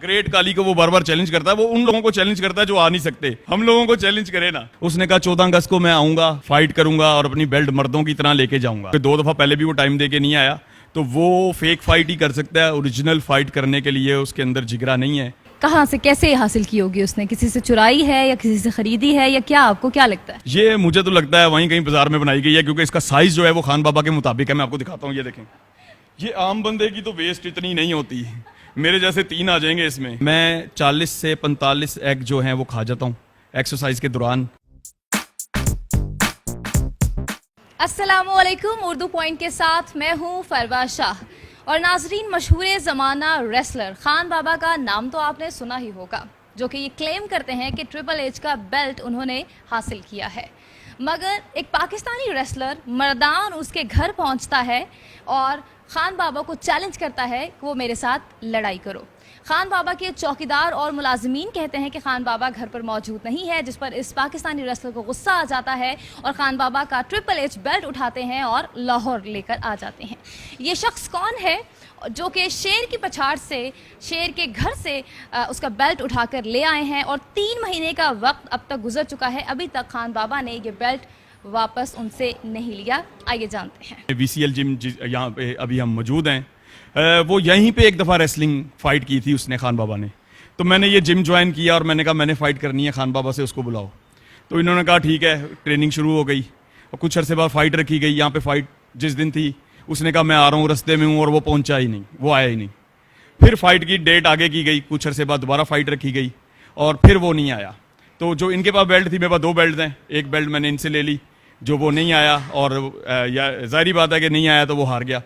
Great काली को वो बार बार challenge करता है, वो उन लोगों को चैलेंज करता है जो आ नहीं सकते, हम लोगों को चैलेंज करे ना। उसने कहा 14 अगस्त को मैं आऊंगा, फाइट करूंगा और अपनी बेल्ट मर्दों की तरह लेके जाऊंगा। 2 दफा पहले भी वो टाइम दे के नहीं आया, तो वो फेक फाइट ही कर सकता है। ओरिजिनल फाइट करने के लिए उसके अंदर जिगरा नहीं है। कहाँ से कैसे हासिल की होगी उसने? किसी से चुराई है या किसी से खरीदी है या क्या? आपको क्या लगता है? ये मुझे तो लगता है वहीं कहीं बाजार में बनाई गई है, क्योंकि इसका साइज जो है वो खान बाबा के मुताबिक है। मैं आपको दिखाता हूँ, ये देखें। ये आम बंदे की तो वेस्ट इतनी नहीं होती, मेरे जैसे 3 आ जाएंगे इसमें। मैं 40 से 45 एग जो हैं वो खा जाता हूँ एक्सरसाइज के दौरान। अस्सलामुअलैकुम, उर्दू पॉइंट के साथ मैं हूँ फरवा शाह। और नाजरीन, मशहूर ज़माना रेसलर खान बाबा का नाम तो आपने सुना ही होगा, जो कि ये क्लेम करते हैं कि ट्रिपल एच का बेल्ट उन्होंने हासिल किया है। मगर एक पाकिस्तानी रेसलर मर्दान उसके घर पहुंचता है और खान बाबा को चैलेंज करता है कि वो मेरे साथ लड़ाई करो। खान बाबा के चौकीदार और मुलाजिमीन कहते हैं कि खान बाबा घर पर मौजूद नहीं है, जिस पर इस पाकिस्तानी रेसलर को गुस्सा आ जाता है और खान बाबा का ट्रिपल एच बेल्ट उठाते हैं और लाहौर लेकर आ जाते हैं। ये शख्स कौन है जो कि शेर की पछाड़ से, शेर के घर से उसका बेल्ट उठाकर ले आए हैं और 3 महीने का वक्त अब तक गुजर चुका है, अभी तक खान बाबा ने ये बेल्ट वापस उनसे नहीं लिया। आइए जानते हैं। VCL जिम यहाँ पे अभी हम मौजूद हैं, वो यहीं पे एक दफ़ा रेसलिंग फाइट की थी उसने, खान बाबा ने। तो मैंने ये जिम ज्वाइन किया और मैंने कहा मैंने फ़ाइट करनी है खान बाबा से, उसको बुलाओ। तो इन्होंने कहा ठीक है। ट्रेनिंग शुरू हो गई और कुछ अरसे बाद फ़ाइट रखी गई। यहाँ पे फ़ाइट जिस दिन थी उसने कहा मैं आ रहा हूँ, रास्ते में हूँ, और वो पहुँचा ही नहीं, वो आया ही नहीं। फिर फ़ाइट की डेट आगे की गई, कुछ अरसे बाद दोबारा फ़ाइट रखी गई और फिर वो नहीं आया। तो जो इनके पास बेल्ट थी, मेरे पास 2 बेल्ट हैं, एक बेल्ट मैंने इनसे ले ली, जो वो नहीं आया, और जाहिर बात है कि नहीं आया तो वो हार गया।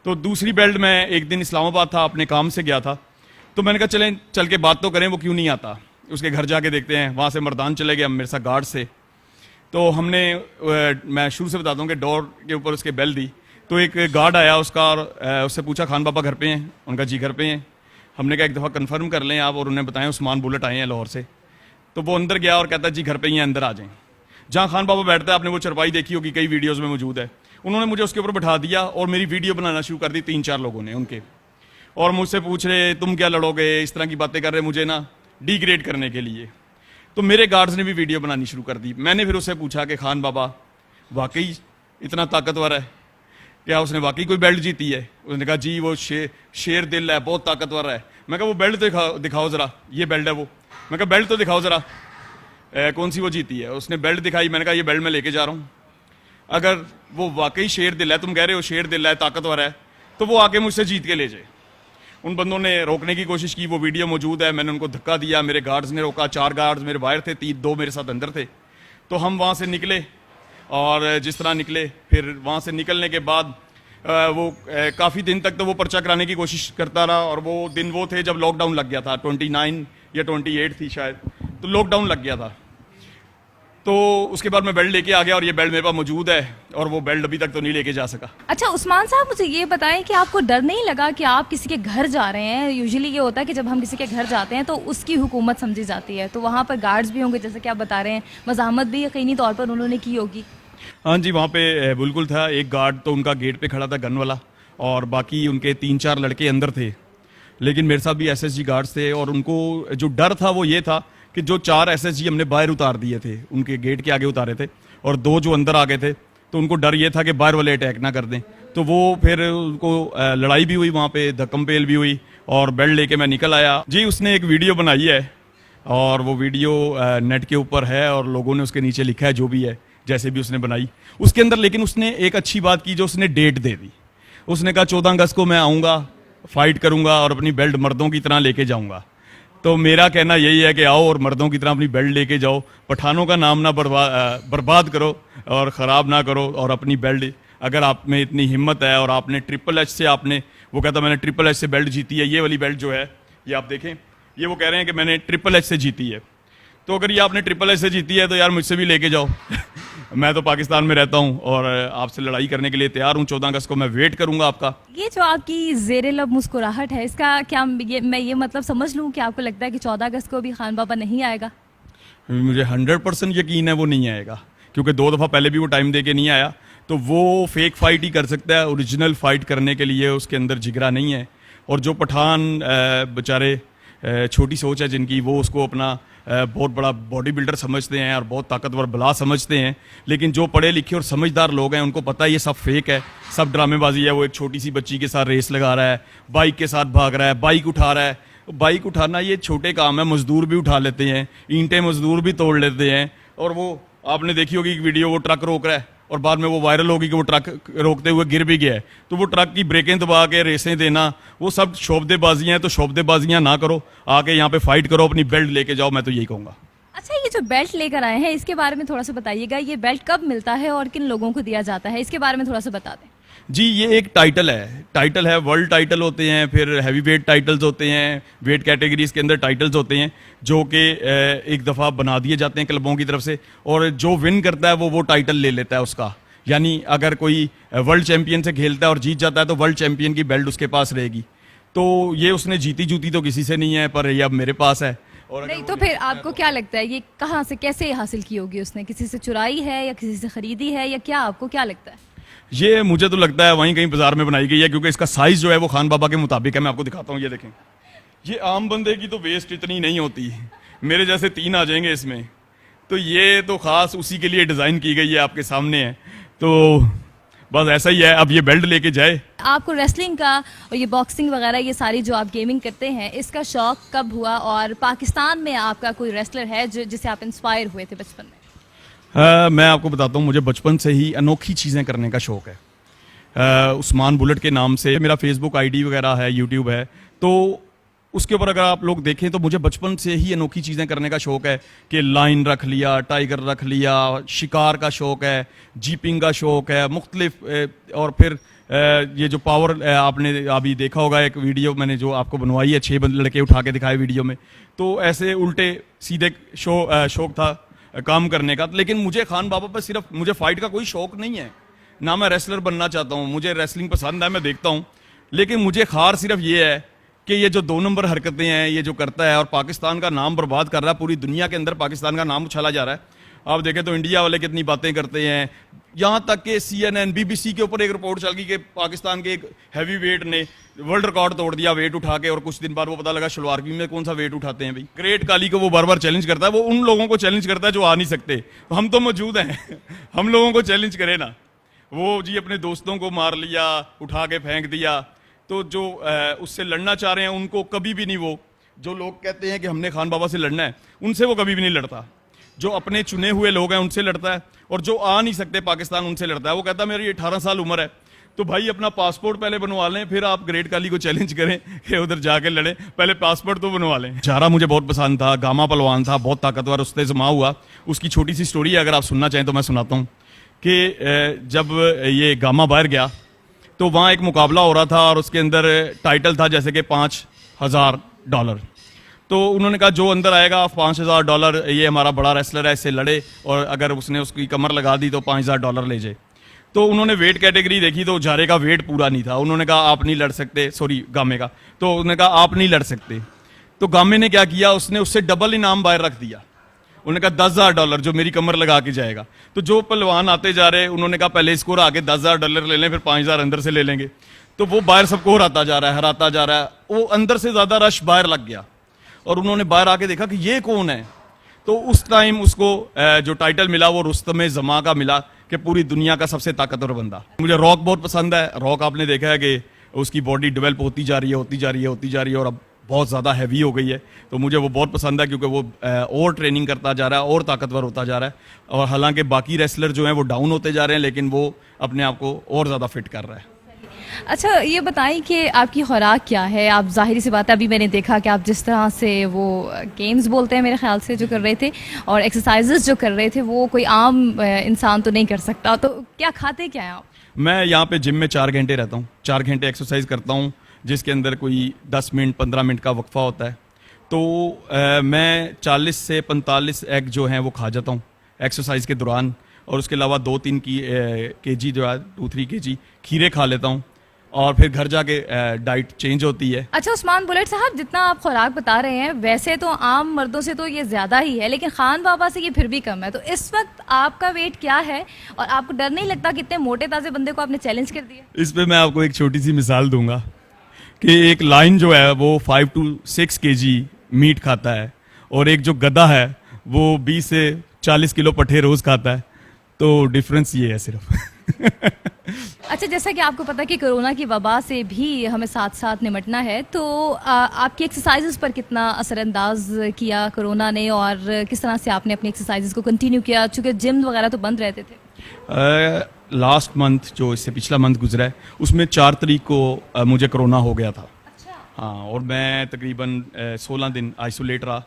तो दूसरी बेल्ट मैं एक दिन इस्लामाबाद था, अपने काम से गया था, तो मैंने कहा चलें चल के बात तो करें, वो क्यों नहीं आता, उसके घर जाके देखते हैं। वहाँ से मर्दान चले गए मेरे साथ गार्ड से। तो हमने मैं शुरू से बताता हूँ कि डोर के ऊपर उसके बेल दी। तो एक गार्ड आया उसका, और उससे पूछा खान बाबा घर पे हैं? उनका जी घर पे हैं। हमने कहा एक दफ़ा कंफर्म कर लें आप, और उन्हें बताएं उस्मान बुलेट आए हैं लाहौर से। तो वो अंदर गया और कहता जी घर पे ही हैं, अंदर आ जाएं। जहाँ खान बाबा बैठता है, आपने वो चरपाई देखी होगी, कई वीडियोज़ में मौजूद है। उन्होंने मुझे उसके ऊपर बैठा दिया और मेरी वीडियो बनाना शुरू कर दी 3-4 लोगों ने उनके, और मुझसे पूछ रहे तुम क्या लड़ोगे, इस तरह की बातें कर रहे, मुझे ना डिग्रेड करने के लिए। तो मेरे गार्ड्स ने भी वीडियो बनानी शुरू कर दी। मैंने फिर उससे पूछा कि खान बाबा वाकई इतना ताकतवर है क्या, उसने वाकई कोई बेल्ट जीती है? उसने कहा जी वो शेर दिल है, बहुत ताकतवर है। मैं कहा वो बेल्ट दिखाओ ज़रा, ये बेल्ट है वो। मैं कहा बेल्ट तो दिखाओ ज़रा, कौन सी वो जीती है? उसने बेल्ट दिखाई। मैंने कहा ये बेल्ट मैं लेके जा रहा हूँ, अगर वो वाकई शेर दिल है, तुम कह रहे हो शेर दिल है, ताकतवर है, तो वो आके मुझसे जीत के ले जाए। उन बंदों ने रोकने की कोशिश की, वो वीडियो मौजूद है, मैंने उनको धक्का दिया, मेरे गार्ड्स ने रोका। 4 गार्ड्स मेरे बाहर थे, 2 मेरे साथ अंदर थे। तो हम वहाँ से निकले, और जिस तरह निकले, फिर वहाँ से निकलने के बाद वो काफ़ी दिन तक तो वो पर्चा कराने की कोशिश करता रहा। और वो दिन वो थे जब लॉकडाउन लग गया था, 29 या 28 थी शायद, तो लॉकडाउन लग गया था। तो उसके बाद मैं बेल्ट लेके आ गया, और ये बेल्ट मेरे पास मौजूद है, और वो बेल्ट अभी तक तो नहीं लेके जा सका। अच्छा उस्मान साहब, मुझे ये बताएं कि आपको डर नहीं लगा कि आप किसी के घर जा रहे हैं? यूजुअली ये होता है कि जब हम किसी के घर जाते हैं तो उसकी हुकूमत समझी जाती है, तो वहाँ पर गार्ड्स भी होंगे जैसे कि आप बता रहे हैं, मज़ाहमत भी यकीनी तौर पर उन्होंने की होगी। हाँ जी, वहाँ पे बिल्कुल था। एक गार्ड तो उनका गेट पे खड़ा था, गन वाला, और बाकी उनके 3-4 लड़के अंदर थे। लेकिन मेरे साथ भी SSG गार्ड्स थे, और उनको जो डर था वो ये था कि जो 4 SSG हमने बाहर उतार दिए थे, उनके गेट के आगे उतारे थे, और 2 जो अंदर आ गए थे, तो उनको डर ये था कि बाहर वाले अटैक ना कर दें। तो वो फिर उनको लड़ाई भी हुई, वहाँ पे धक्कम पेल भी हुई, और बेल्ट लेके मैं निकल आया। जी उसने एक वीडियो बनाई है, और वो वीडियो नेट के ऊपर है, और लोगों ने उसके नीचे लिखा है जो भी है, जैसे भी उसने बनाई उसके अंदर। लेकिन उसने एक अच्छी बात की, जो उसने डेट दे दी। उसने कहा 14 अगस्त को मैं आऊँगा, फाइट करूँगा और अपनी बेल्ट मर्दों की तरह लेके जाऊँगा। तो मेरा कहना यही है कि आओ और मर्दों की तरह अपनी बेल्ट लेके जाओ, पठानों का नाम ना बर्बाद करो और ख़राब ना करो, और अपनी बेल्ट, अगर आप में इतनी हिम्मत है और आपने ट्रिपल एच से, आपने, वो कहता मैंने ट्रिपल एच से बेल्ट जीती है, ये वाली बेल्ट जो है, ये आप देखें, ये वो कह रहे हैं कि मैंने ट्रिपल एच से जीती है। तो अगर ये आपने ट्रिपल एच से जीती है तो यार मुझसे भी लेके जाओ। मैं तो पाकिस्तान में रहता हूँ और आपसे लड़ाई करने के लिए तैयार हूँ। 14 अगस्त को मैं वेट करूंगा आपका। ये जो आपकी ज़ेरे लब मुस्कुराहट है, इसका क्या मैं ये मतलब समझ लूँ कि आपको लगता है कि 14 अगस्त को भी खान बाबा नहीं आएगा? मुझे 100% यकीन है वो नहीं आएगा, क्योंकि 2 दफ़ा पहले भी वो टाइम दे के नहीं आया। तो वो फेक फाइट ही कर सकता है, ओरिजिनल फाइट करने के लिए उसके अंदर जिगरा नहीं है। और जो पठान बेचारे छोटी सोच है जिनकी, वो उसको अपना बहुत बड़ा बॉडी बिल्डर समझते हैं और बहुत ताकतवर बला समझते हैं। लेकिन जो पढ़े लिखे और समझदार लोग हैं उनको पता है ये सब फेक है, सब ड्रामेबाजी है। वो एक छोटी सी बच्ची के साथ रेस लगा रहा है, बाइक के साथ भाग रहा है, बाइक उठा रहा है। बाइक उठाना ये छोटे काम है, मजदूर भी उठा लेते हैं, ईंटें मजदूर भी तोड़ लेते हैं। और वो आपने देखी होगी एक वीडियो, वो ट्रक रोक रहा है और बाद में वो वायरल होगी कि वो ट्रक रोकते हुए गिर भी गया है। तो वो ट्रक की ब्रेकें दबा के रेसें देना, वो सब शोबदेबाजियां हैं। तो शोबदेबाजियां ना करो, आके यहाँ पे फाइट करो, अपनी बेल्ट लेके जाओ, मैं तो यही कहूँगा। अच्छा, ये जो बेल्ट लेकर आए हैं इसके बारे में थोड़ा सा बताइएगा। ये बेल्ट कब मिलता है और किन लोगों को दिया जाता है, इसके बारे में थोड़ा सा बता दें। जी, ये एक टाइटल है, वर्ल्ड टाइटल होते हैं, फिर हैवी वेट टाइटल्स होते हैं, वेट कैटेगरीज के अंदर टाइटल्स होते हैं जो कि एक दफ़ा बना दिए जाते हैं क्लबों की तरफ से, और जो विन करता है वो टाइटल ले लेता है उसका। यानी अगर कोई वर्ल्ड चैंपियन से खेलता है और जीत जाता है तो वर्ल्ड चैंपियन की बेल्ट उसके पास रहेगी। तो ये उसने जीती जूती तो किसी से नहीं है, पर ये अब मेरे पास है। और नहीं तो फिर आपको क्या लगता है ये कहाँ से कैसे हासिल की होगी उसने? किसी से चुराई है या किसी से खरीदी है या क्या, आपको क्या लगता है? ये मुझे तो लगता है वहीं कहीं बाजार में बनाई गई है, क्योंकि इसका साइज जो है वो खान बाबा के मुताबिक है। मैं आपको दिखाता हूँ, ये देखें। ये आम बंदे की तो वेस्ट इतनी नहीं होती, मेरे जैसे 3 आ जाएंगे इसमें। तो ये तो खास उसी के लिए डिजाइन की गई है, आपके सामने है। तो बस ऐसा ही है, अब ये बेल्ट लेके जाए। आपको रेसलिंग का और ये बॉक्सिंग वगैरह ये सारी जो आप गेमिंग करते हैं, इसका शौक कब हुआ? और पाकिस्तान में आपका कोई रेसलर है जिसे आप इंस्पायर हुए थे बचपन में? मैं आपको बताता हूँ, मुझे बचपन से ही अनोखी चीज़ें करने का शौक है। उस्मान बुलेट के नाम से मेरा फेसबुक आईडी वगैरह है, यूट्यूब है। तो उसके ऊपर अगर आप लोग देखें तो मुझे बचपन से ही अनोखी चीज़ें करने का शौक है कि लाइन रख लिया, टाइगर रख लिया, शिकार का शौक है, जीपिंग का शौक है, मुख्तलिफ। और फिर ये जो पावर आपने अभी देखा होगा, एक वीडियो मैंने जो आपको बनवाई है, 6 लड़के उठा के दिखाए वीडियो में। तो ऐसे उल्टे सीधे शौक था काम करने का। लेकिन मुझे खान बाबा पर सिर्फ मुझे फाइट का कोई शौक नहीं है, ना मैं रेसलर बनना चाहता हूँ। मुझे रेसलिंग पसंद है, मैं देखता हूँ, लेकिन मुझे खार सिर्फ ये है कि ये जो 2 नंबर हरकतें हैं ये जो करता है और पाकिस्तान का नाम बर्बाद कर रहा है, पूरी दुनिया के अंदर पाकिस्तान का नाम उछाला जा रहा है। आप देखें तो इंडिया वाले कितनी बातें करते हैं, यहाँ तक कि CNN BBC के ऊपर एक रिपोर्ट चल गई कि पाकिस्तान के एक हैवी वेट ने वर्ल्ड रिकॉर्ड तोड़ दिया वेट उठा के, और कुछ दिन बाद वो पता लगा शलवार की में कौन सा वेट उठाते हैं भाई। ग्रेट काली को वो बार बार चैलेंज करता है, वो उन लोगों को चैलेंज करता है जो आ नहीं सकते। तो हम तो मौजूद हैं हम लोगों को चैलेंज करे ना। वो जी अपने दोस्तों को मार लिया, उठा के फेंक दिया। तो जो उससे लड़ना चाह रहे हैं उनको कभी भी नहीं, वो जो लोग कहते हैं कि हमने खान बाबा से लड़ना है, उनसे वो कभी भी नहीं लड़ता। जो अपने चुने हुए लोग हैं उनसे लड़ता है, और जो आ नहीं सकते पाकिस्तान उनसे लड़ता है। वो कहता है मेरी 18 साल उम्र है, तो भाई अपना पासपोर्ट पहले बनवा लें, फिर आप ग्रेट काली को चैलेंज करें कि उधर जाके लड़े। पहले पासपोर्ट तो बनवा लें। चारा मुझे बहुत पसंद था, गामा पहलवान था, बहुत ताकतवर, उससे जमा हुआ। उसकी छोटी सी स्टोरी है, अगर आप सुनना चाहें तो मैं सुनाता हूँ कि जब ये गामा बाहर गया तो वहाँ एक मुकाबला हो रहा था, और उसके अंदर टाइटल था जैसे कि $5000। तो उन्होंने कहा जो अंदर आएगा $5000, ये हमारा बड़ा रेसलर है, इससे लड़े, और अगर उसने उसकी कमर लगा दी तो $5000 ले जाए। तो उन्होंने वेट कैटेगरी देखी तो जारे का वेट पूरा नहीं था। उन्होंने कहा आप नहीं लड़ सकते, सॉरी गामे का। तो उन्होंने कहा आप नहीं लड़ सकते। तो गामे ने क्या किया, उसने उससे डबल इनाम बाहर रख दिया। उन्होंने कहा $10,000 जो मेरी कमर लगा के जाएगा। तो जो पहलवान आते जा रहे, उन्होंने कहा पहले स्कोर आगे $10,000 ले लें, फिर 5000 अंदर से ले लेंगे। तो वो बाहर सबको हराता जा रहा है, हराता जा रहा है। वो अंदर से ज्यादा रश बाहर लग गया, और उन्होंने बाहर आके देखा कि ये कौन है। तो उस टाइम उसको जो टाइटल मिला वो रुस्तम जमा का मिला, कि पूरी दुनिया का सबसे ताकतवर बंदा। मुझे रॉक बहुत पसंद है। रॉक आपने देखा है कि उसकी बॉडी डेवलप होती जा रही है, होती जा रही है, होती जा रही है, और अब बहुत ज़्यादा हैवी हो गई है। तो मुझे वो बहुत पसंद है, क्योंकि वो और ट्रेनिंग करता जा रहा है और ताकतवर होता जा रहा है। और हालांकि बाकी रेसलर जो हैं वो डाउन होते जा रहे हैं, लेकिन वो अपने आप को और ज़्यादा फिट कर रहा है। अच्छा, ये बताएं कि आपकी खुराक क्या है? आप जाहिर सी बात है, अभी मैंने देखा कि आप जिस तरह से वो गेम्स बोलते हैं मेरे ख्याल से जो कर रहे थे, और एक्सरसाइजेस जो कर रहे थे, वो कोई आम इंसान तो नहीं कर सकता। तो क्या खाते क्या हैं आप? मैं यहाँ पे जिम में 4 घंटे रहता हूँ, 4 घंटे एक्सरसाइज करता हूँ, जिसके अंदर कोई 10 मिनट 15 मिनट का वक्फा होता है। तो मैं 40 से 45 एग जो हैं वो खा जाता हूँ एक्सरसाइज के दौरान, और उसके अलावा 2-3 केजी जो है 2-3 केजी खीरे खा लेता हूँ, और फिर घर जाके डाइट चेंज होती है। अच्छा उस्मान बुलेट साहब, जितना आप खुराक बता रहे हैं वैसे तो आम मर्दों से तो ये ज़्यादा ही है, लेकिन खान बाबा से ये फिर भी कम है। तो इस वक्त आपका वेट क्या है, और आपको डर नहीं लगता कि इतने मोटे ताजे बंदे को आपने चैलेंज कर दिया? इस पे मैं आपको एक छोटी सी मिसाल दूंगा कि एक लाइन जो है वो 5 to 6 केजी मीट खाता है और एक जो गधा है वो 20 से 40 किलो पट्ठे रोज खाता है, तो डिफरेंस ये है सिर्फ। अच्छा, जैसा कि आपको पता है कि कोरोना की वबा से भी हमें साथ साथ निपटना है, तो आपकी एक्सरसाइजेस पर कितना असरअंदाज किया कोरोना ने, और किस तरह से आपने अपनी एक्सरसाइजेस को कंटिन्यू किया, चूँकि जिम वगैरह तो बंद रहते थे? लास्ट मंथ जो इससे पिछला मंथ गुजरा है उसमें 4 तारीख को मुझे कोरोना हो गया था। हाँ, और मैं तकरीबन 16 दिन आइसोलेट रहा,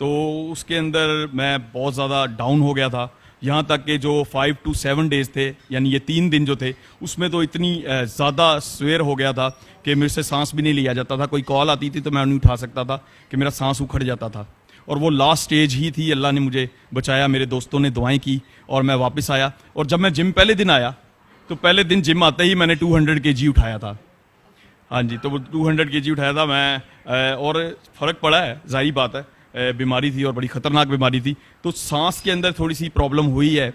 तो उसके अंदर मैं बहुत ज़्यादा डाउन हो गया था। यहाँ तक कि जो 5 to 7 डेज थे, यानी ये 3 दिन जो थे, उसमें तो इतनी ज़्यादा स्वेयर हो गया था कि मेरे से सांस भी नहीं लिया जाता था। कोई कॉल आती थी तो मैं नहीं उठा सकता था कि मेरा सांस उखड़ जाता था। और वो लास्ट स्टेज ही थी, अल्लाह ने मुझे बचाया, मेरे दोस्तों ने दुआएं की और मैं वापस आया। और जब मैं जिम पहले दिन आया तो पहले दिन जिम आते ही मैंने 200 kg उठाया था। हाँ जी, तो वो 200 kg उठाया था मैं, और फ़र्क पड़ा है, जाहिर बात है, बीमारी थी और बड़ी ख़तरनाक बीमारी थी। तो सांस के अंदर थोड़ी सी प्रॉब्लम हुई है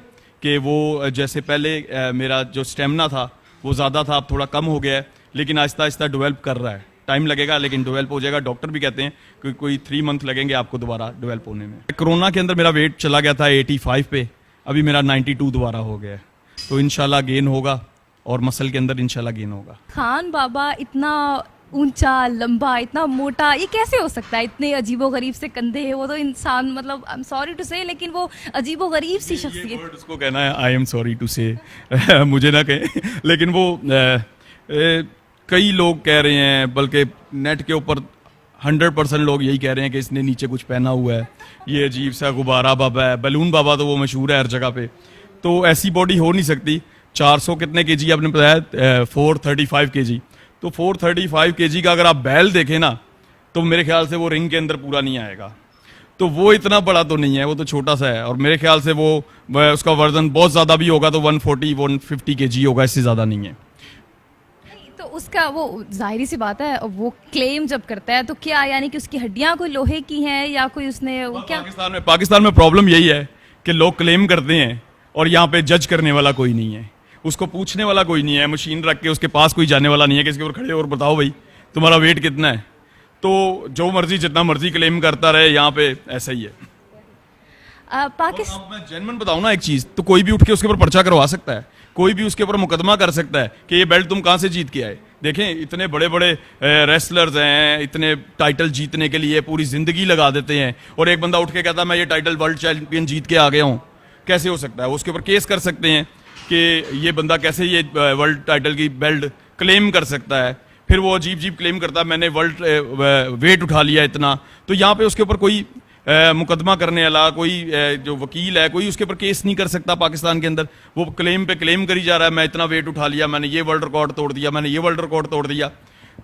कि वो जैसे पहले मेरा जो स्टेमिना था वो ज़्यादा था, अब थोड़ा कम हो गया है, लेकिन आहिस्ता आहिस्ता डेवलप कर रहा है। टाइम लगेगा लेकिन डेवलप हो जाएगा। डॉक्टर भी कहते हैं कि कोई 3 मंथ लगेंगे आपको दोबारा डेवलप होने में। कोरोना के अंदर मेरा वेट चला गया था 85 पे, अभी मेरा 92 दोबारा हो गया है, तो इंशाल्लाह गेन होगा और मसल के अंदर इंशाल्लाह गेन होगा। खान बाबा इतना ऊंचा, लंबा, इतना मोटा, ये कैसे हो सकता है? इतने अजीबोगरीब से कंधे हैं, वो तो इंसान, मतलब आई एम सॉरी टू से, लेकिन वो अजीबोगरीब सी शख्सियत। उसको कहना है आई एम सॉरी टू से, मुझे ना कहें, लेकिन वो कई लोग कह रहे हैं, बल्कि नेट के ऊपर 100% लोग यही कह रहे हैं कि इसने नीचे कुछ पहना हुआ है, ये अजीब सा गुब्बारा बाबा है, बलून बाबा, तो वो मशहूर है हर जगह पे। तो ऐसी बॉडी हो नहीं सकती। 400 कितने केजी आपने बताया? 435 केजी। तो 435 केजी का अगर आप बैल देखें ना, तो मेरे ख्याल से वो रिंग के अंदर पूरा नहीं आएगा। तो वो इतना बड़ा तो नहीं है, वो तो छोटा सा है। और मेरे ख्याल से वो उसका वजन बहुत ज़्यादा भी होगा तो 140-150 केजी होगा, इससे ज़्यादा नहीं है। तो उसका वो जाहिर सी बात है, वो क्लेम जब करता है तो क्या, यानी कि उसकी हड्डियां कोई लोहे की हैं या कोई उसने क्या? पाकिस्तान में प्रॉब्लम यही है कि लोग क्लेम करते हैं और यहाँ पे जज करने वाला कोई नहीं है, उसको पूछने वाला कोई नहीं है, मशीन रख के उसके पास कोई जाने वाला नहीं है कि इसके ऊपर खड़े और बताओ भाई तुम्हारा वेट कितना है। तो जो मर्जी जितना मर्जी क्लेम करता रहे, यहाँ पे ऐसा ही है। पाकिस्तान, मैं जेन्युइन बताऊं ना एक चीज, तो कोई भी उठ के उसके ऊपर पर्चा करवा सकता है, कोई भी उसके ऊपर मुकदमा कर सकता है कि ये बेल्ट तुम कहां से जीत के आए। देखें, इतने बड़े बड़े रेसलर्स हैं, इतने टाइटल जीतने के लिए पूरी जिंदगी लगा देते हैं, और एक बंदा उठ के कहता है मैं ये टाइटल वर्ल्ड चैंपियन जीत के आ गया हूं। कैसे हो सकता है? उसके ऊपर केस कर सकते हैं कि ये बंदा कैसे ये वर्ल्ड टाइटल की बेल्ट क्लेम कर सकता है। फिर वो अजीब अजीब क्लेम करता है मैंने वर्ल्ड वेट उठा लिया इतना। तो यहाँ पे उसके ऊपर कोई मुकदमा करने वाला, कोई जो वकील है, कोई उसके ऊपर केस नहीं कर सकता पाकिस्तान के अंदर। वो क्लेम पे क्लेम करी जा रहा है, मैं इतना वेट उठा लिया, मैंने ये वर्ल्ड रिकॉर्ड तोड़ दिया, मैंने ये वर्ल्ड रिकॉर्ड तोड़ दिया।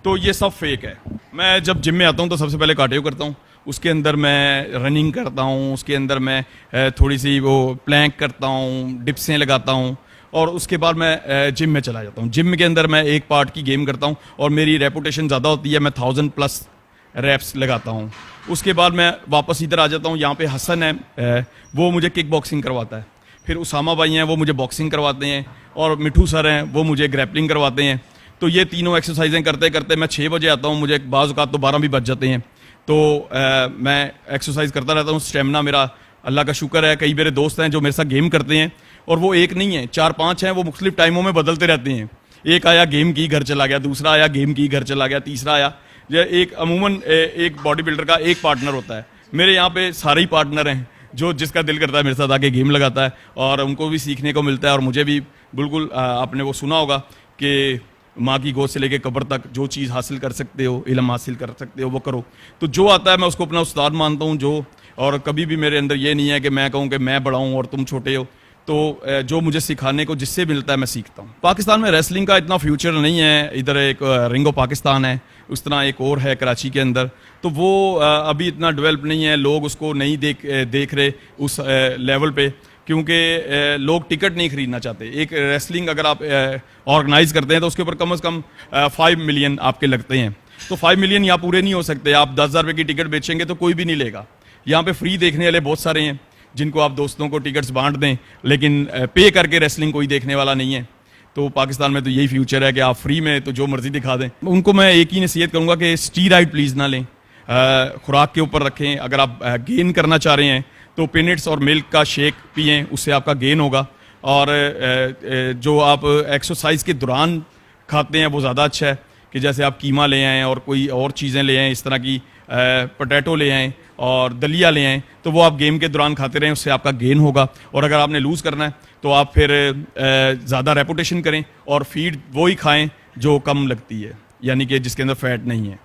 तो ये सब फेक है। मैं जब जिम में आता हूँ तो सबसे पहले कार्डियो करता हूँ, उसके अंदर मैं रनिंग करता हूँ, उसके अंदर मैं थोड़ी सी वो प्लैंक करता हूँ, डिप्सें लगाता हूँ, और उसके बाद मैं जिम में चला जाता हूँ। जिम के अंदर मैं एक पार्ट की गेम करता हूँ और मेरी रेपुटेशन ज़्यादा होती है, मैं 1000+ रैप्स लगाता हूँ। उसके बाद मैं वापस इधर आ जाता हूँ। यहाँ पे हसन है, वो मुझे किक बॉक्सिंग करवाता है। फिर उसामा भाई हैं, वो मुझे बॉक्सिंग करवाते हैं, और मिठू सर हैं, वो मुझे ग्रैपलिंग करवाते हैं। तो ये तीनों एक्सरसाइजें करते करते मैं 6 बजे आता हूँ, मुझे बाज़ औक़ात तो 12 भी बज जाते हैं। तो मैं एक्सरसाइज करता रहता हूँ। स्टेमिना मेरा अल्लाह का शुक्र है। कई मेरे दोस्त हैं जो मेरे साथ गेम करते हैं, और वो एक नहीं है, 4-5 हैं, वो मुख्तलिफ टाइमों में बदलते रहते हैं। एक आया गेम की घर चला गया, दूसरा आया गेम की घर चला गया, तीसरा आया। एक अमूमन एक बॉडी बिल्डर का एक पार्टनर होता है। मेरे यहाँ पे सारे ही पार्टनर हैं, जो जिसका दिल करता है मेरे साथ आके गेम लगाता है, और उनको भी सीखने को मिलता है। और मुझे भी बिल्कुल, आपने वो सुना होगा कि माँ की गोद से लेके कब्र तक जो चीज़ हासिल कर सकते हो, इल्म हासिल कर सकते हो, वो करो। तो जो आता है मैं उसको अपना उस्ताद मानता हूँ। और कभी भी मेरे अंदर ये नहीं है कि मैं कहूँ कि मैं बड़ा हूँ और तुम छोटे हो। तो जो मुझे सिखाने को जिससे मिलता है मैं सीखता हूँ। पाकिस्तान में रेसलिंग का इतना फ्यूचर नहीं है। इधर एक रिंग ऑफ पाकिस्तान है, उस तरह एक और है कराची के अंदर, तो वो अभी इतना डेवलप नहीं है। लोग उसको नहीं देख रहे उस लेवल पे, क्योंकि लोग टिकट नहीं खरीदना चाहते। एक रेसलिंग अगर आप ऑर्गेनाइज करते हैं तो उसके ऊपर कम से कम 5 मिलियन आपके लगते हैं। तो 5 मिलियन यहाँ पूरे नहीं हो सकते। आप 10,000 रुपये की टिकट बेचेंगे तो कोई भी नहीं लेगा। यहाँ पे फ्री देखने वाले बहुत सारे हैं, जिनको आप दोस्तों को टिकट्स बांट दें, लेकिन पे करके रेसलिंग कोई देखने वाला नहीं है। तो पाकिस्तान में तो यही फ्यूचर है कि आप फ्री में तो जो मर्जी दिखा दें। उनको मैं एक ही नसीहत करूँगा कि स्टीरॉयड प्लीज़ ना लें। खुराक के ऊपर रखें। अगर आप गेन करना चाह रहे हैं तो पीनट्स और मिल्क का शेक पिएं, उससे आपका गेन होगा। और जो आप एक्सरसाइज के दौरान खाते हैं वो ज़्यादा अच्छा है कि जैसे आप कीमा ले आएँ और कोई और चीज़ें ले आएँ, इस तरह की पोटैटो ले आएँ और दलिया ले आएँ, तो वो आप गेम के दौरान खाते रहें, उससे आपका गेन होगा। और अगर आपने लूज़ करना है तो आप फिर ज़्यादा रेपुटेशन करें और फीड वो ही खाएं जो कम लगती है, यानी कि जिसके अंदर फैट नहीं है।